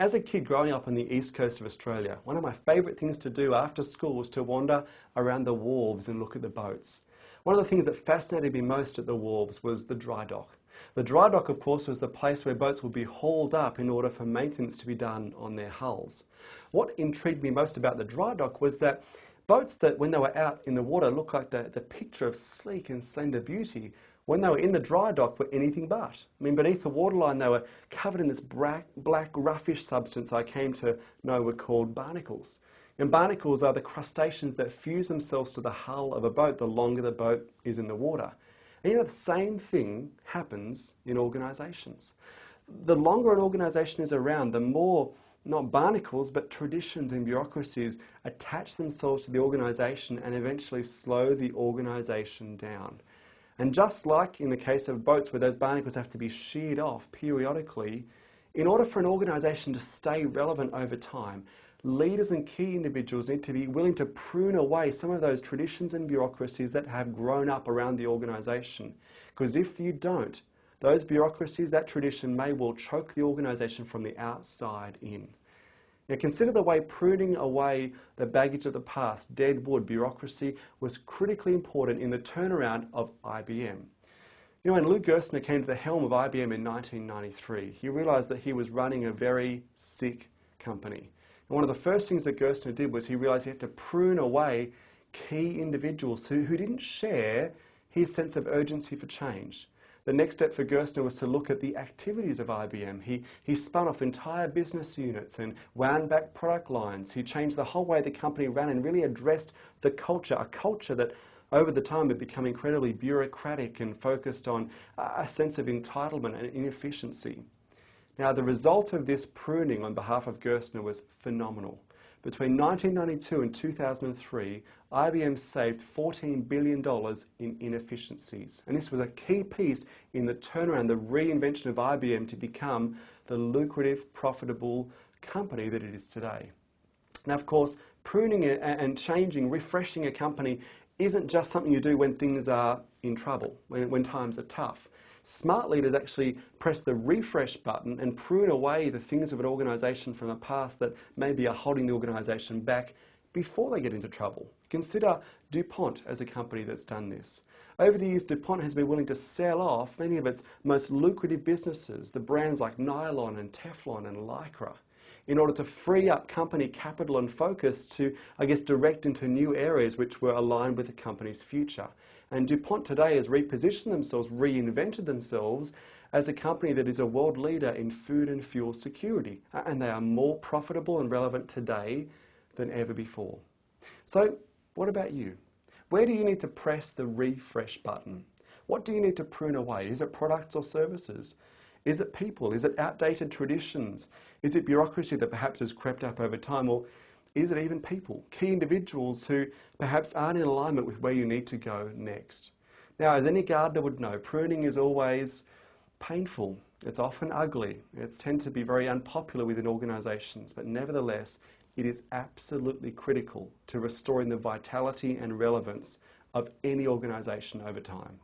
As a kid growing up on the east coast of Australia, one of my favourite things to do after school was to wander around the wharves and look at the boats. One of the things that fascinated me most at the wharves was the dry dock. The dry dock, of course, was the place where boats would be hauled up in order for maintenance to be done on their hulls. What intrigued me most about the dry dock was that boats that, when they were out in the water, looked like the picture of sleek and slender beauty, when they were in the dry dock were anything but. I mean, beneath the waterline they were covered in this black roughish substance I came to know were called barnacles. And barnacles are the crustaceans that fuse themselves to the hull of a boat the longer the boat is in the water. And you know, the same thing happens in organisations. The longer an organisation is around, the more, not barnacles, but traditions and bureaucracies attach themselves to the organisation and eventually slow the organisation down. And just like in the case of boats where those barnacles have to be sheared off periodically, in order for an organisation to stay relevant over time, leaders and key individuals need to be willing to prune away some of those traditions and bureaucracies that have grown up around the organisation. Because if you don't, those bureaucracies, that tradition may well choke the organisation from the outside in. Now consider the way pruning away the baggage of the past, dead wood, bureaucracy, was critically important in the turnaround of IBM. You know, when Lou Gerstner came to the helm of IBM in 1993, he realised that he was running a very sick company. And one of the first things that Gerstner did was he realised he had to prune away key individuals who didn't share his sense of urgency for change. The next step for Gerstner was to look at the activities of IBM. He spun off entire business units and wound back product lines. He changed the whole way the company ran and really addressed the culture, a culture that over the time had become incredibly bureaucratic and focused on a sense of entitlement and inefficiency. Now, the result of this pruning on behalf of Gerstner was phenomenal. Between 1992 and 2003, IBM saved $14 billion in inefficiencies. And this was a key piece in the turnaround, the reinvention of IBM to become the lucrative, profitable company that it is today. Now, of course, pruning and changing, refreshing a company isn't just something you do when things are in trouble, when times are tough. Smart leaders actually press the refresh button and prune away the things of an organisation from the past that maybe are holding the organisation back before they get into trouble. Consider DuPont as a company that's done this. Over the years, DuPont has been willing to sell off many of its most lucrative businesses, the brands like nylon and Teflon and Lycra, in order to free up company capital and focus to, direct into new areas which were aligned with the company's future. And DuPont today has repositioned themselves, reinvented themselves as a company that is a world leader in food and fuel security. And they are more profitable and relevant today than ever before. So, what about you? Where do you need to press the refresh button? What do you need to prune away? Is it products or services? Is it people? Is it outdated traditions? Is it bureaucracy that perhaps has crept up over time? Or is it even people, key individuals who perhaps aren't in alignment with where you need to go next? Now, as any gardener would know, pruning is always painful. It's often ugly. It tends to be very unpopular within organisations, but nevertheless, it is absolutely critical to restoring the vitality and relevance of any organisation over time.